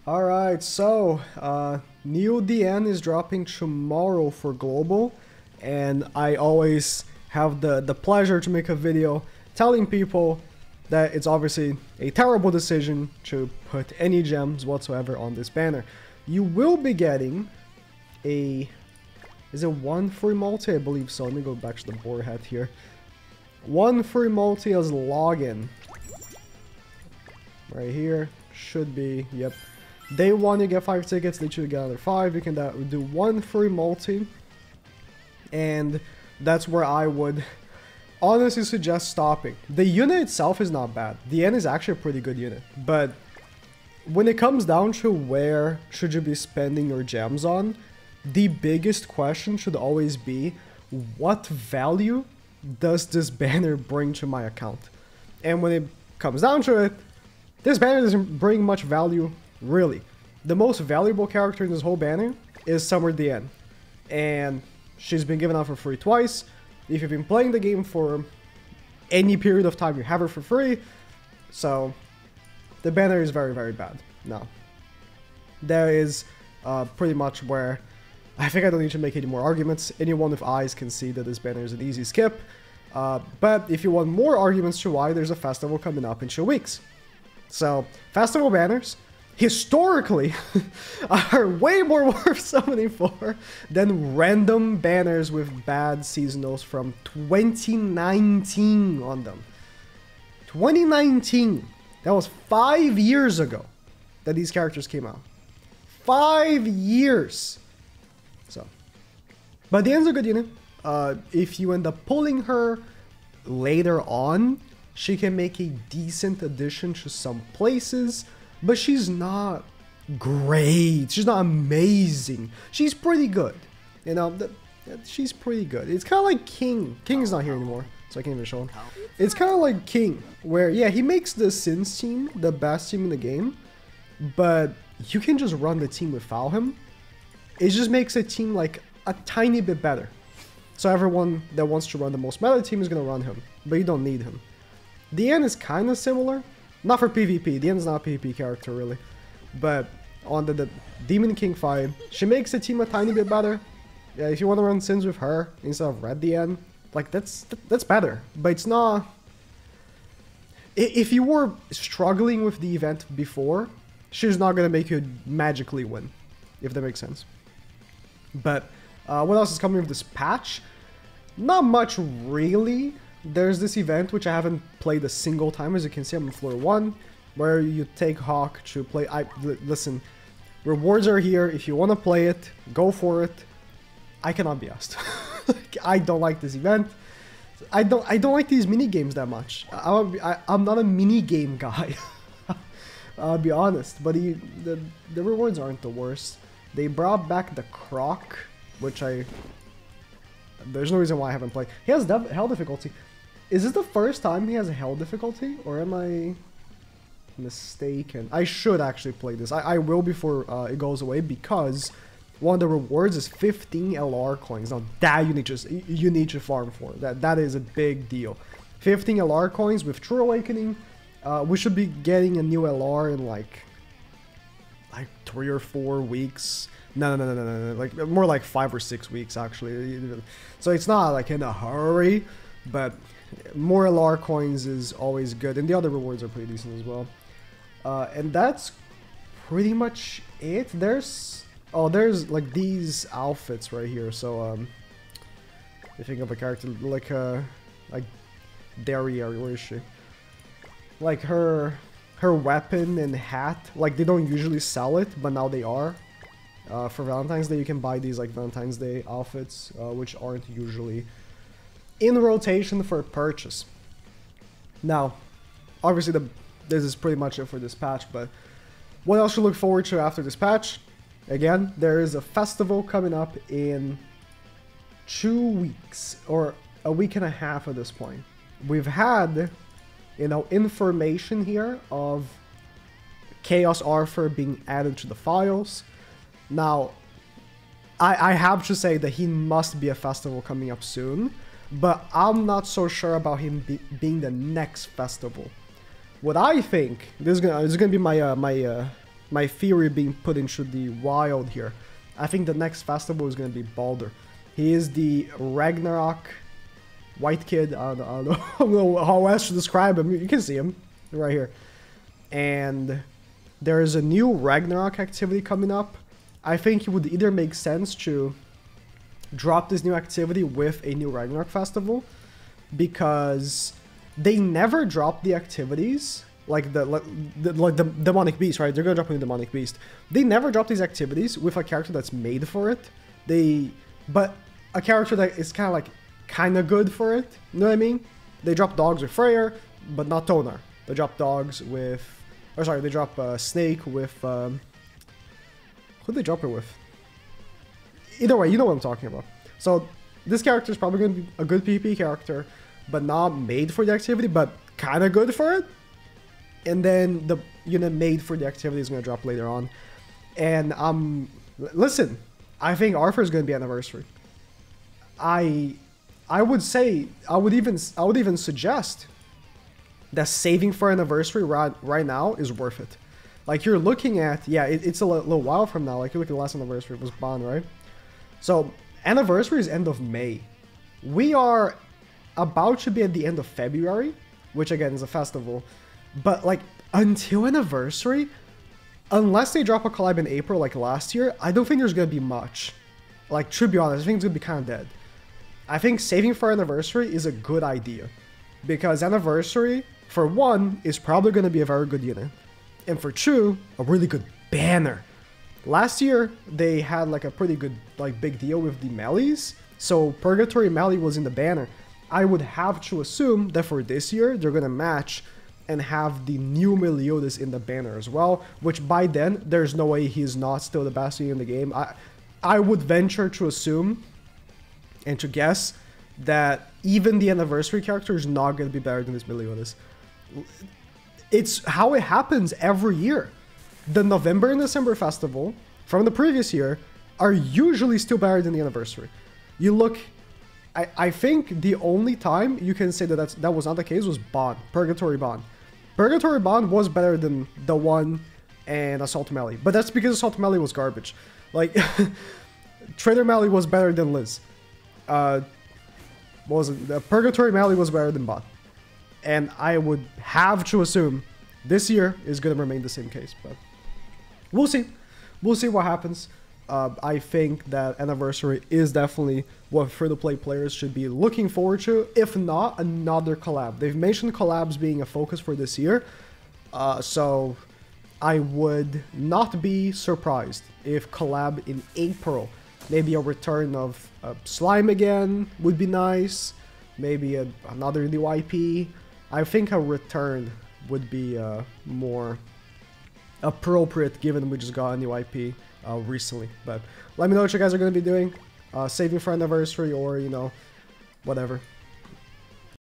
Alright, so Neo DN is dropping tomorrow for global, and I always have the pleasure to make a video telling people that it's obviously a terrible decision to put any gems whatsoever on this banner. You will be getting a... Is it one free multi? I believe so. Let me go back to the board hat here. One free multi as login. Right here. Should be, yep. Day 1 you get 5 tickets, day 2 you get another 5. You can do one free multi. And that's where I would honestly suggest stopping. The unit itself is not bad. The N is actually a pretty good unit. But when it comes down to where should you be spending your gems on, the biggest question should always be, what value does this banner bring to my account? And when it comes down to it, this banner doesn't bring much value, really. The most valuable character in this whole banner is Summer DN. And she's been given out for free twice. If you've been playing the game for any period of time, you have her for free. So, the banner is very, very bad. Now, there is pretty much where I think I don't need to make any more arguments. Anyone with eyes can see that this banner is an easy skip. But if you want more arguments to why, there's a festival coming up in 2 weeks. So, festival banners, historically, are way more worth summoning for than random banners with bad seasonals from 2019 on them. 2019! That was 5 years ago that these characters came out. 5 years! So, but the end's a good unit. If you end up pulling her later on, she can make a decent addition to some places, but she's not great. She's not amazing. She's pretty good. You know, she's pretty good. It's kind of like King. King is not here anymore, so I can't even show him. It's kind of like King, where, yeah, he makes the Sins team the best team in the game, but you can just run the team without him. It just makes a team like a tiny bit better. So everyone that wants to run the most meta team is going to run him, but you don't need him. DN is kind of similar. Not for PvP. DN is not a PvP character, really. But on the Demon King fight, she makes the team a tiny bit better. Yeah, if you want to run Sins with her instead of Red DN, like, that's better. But it's not... If you were struggling with the event before, she's not going to make you magically win, if that makes sense. But what else is coming with this patch? Not much, really. There's this event, which I haven't played a single time. As you can see, I'm on floor 1, where you take Hawk to play... Listen, rewards are here. If you want to play it, go for it. I cannot be asked. I don't like this event. I don't like these mini games that much. I'm not a mini game guy. I'll be honest. But the rewards aren't the worst. They brought back the Croc, which there's no reason why I haven't played. He has hell difficulty. Is this the first time he has a hell difficulty? Or am I mistaken? I should actually play this. I will before it goes away, because one of the rewards is 15 LR coins. Now that you need to farm for. That is a big deal. 15 LR coins with True Awakening. We should be getting a new LR in like 3 or 4 weeks. No, like more like 5 or 6 weeks actually. So it's not like in a hurry, but more LR coins is always good, and the other rewards are pretty decent as well. And that's pretty much it. There's like these outfits right here. So you think of a character like Daria, where is she? Like her weapon and hat, like they don't usually sell it, but now they are. For Valentine's Day, you can buy these like Valentine's Day outfits, which aren't usually in rotation for purchase. Now, obviously this is pretty much it for this patch, but what else to look forward to after this patch? Again, there is a festival coming up in 2 weeks, or a week and a half at this point. We've had, you know, information here of Chaos Arthur being added to the files. Now, I have to say that he must be a festival coming up soon, but I'm not so sure about him being the next festival. What I think, this is gonna be my my theory being put into the wild here. I think the next festival is going to be Baldur. He is the Ragnarok white kid. I don't know how else to describe him. You can see him right here. And there is a new Ragnarok activity coming up. I think it would either make sense to drop this new activity with a new Ragnarok festival, because they never drop the activities like the demonic beast, right? They're gonna drop a new demonic beast. They never drop these activities with a character that's made for it. But a character that is kind of good for it. You know what I mean? They drop dogs with Freyr, but not Tonar. They drop dogs with, or sorry, they drop Snake with. Who'd they drop it with? Either way, you know what I'm talking about. So this character is probably going to be a good PvP character, but not made for the activity, but kind of good for it. And then the unit made for the activity is going to drop later on. And listen, I think Arthur is going to be anniversary. I would say, I would even suggest that saving for anniversary right now is worth it. Like, you're looking at, yeah, it's a little while from now. Like, you look at the last anniversary, it was Bond, right? So anniversary is end of May. We are about to be at the end of February, which again is a festival. But like, until anniversary, unless they drop a collab in April like last year, I don't think there's gonna be much. Like, to be honest, I think it's gonna be kind of dead. I think saving for anniversary is a good idea, because anniversary, for one, is probably gonna be a very good unit, and for two, a really good banner. Last year, they had like a pretty good, like, big deal with the melees. So Purgatory Melee was in the banner. I would have to assume that for this year, they're gonna match and have the new Meliodas in the banner as well, which by then, there's no way he's not still the best unit in the game. I would venture to assume and to guess that even the anniversary character is not gonna be better than this Meliodas. It's how it happens every year. The November and December festival from the previous year are usually still better than the anniversary. You look, I think the only time you can say that that was not the case was Bond, Purgatory Bond. Purgatory Bond was better than the one and Assault Melee, but that's because Assault Melee was garbage. Like, Trader Melee was better than Liz. Purgatory Melee was better than Bond. And I would have to assume this year is going to remain the same case, but we'll see. We'll see what happens. I think that anniversary is definitely what free-to-play players should be looking forward to, if not another collab. They've mentioned collabs being a focus for this year, so I would not be surprised if collab in April, maybe a return of Slime again would be nice, maybe another new IP. I think a return would be more appropriate, given we just got a new IP recently. But let me know what you guys are going to be doing, saving for anniversary, or, you know, whatever.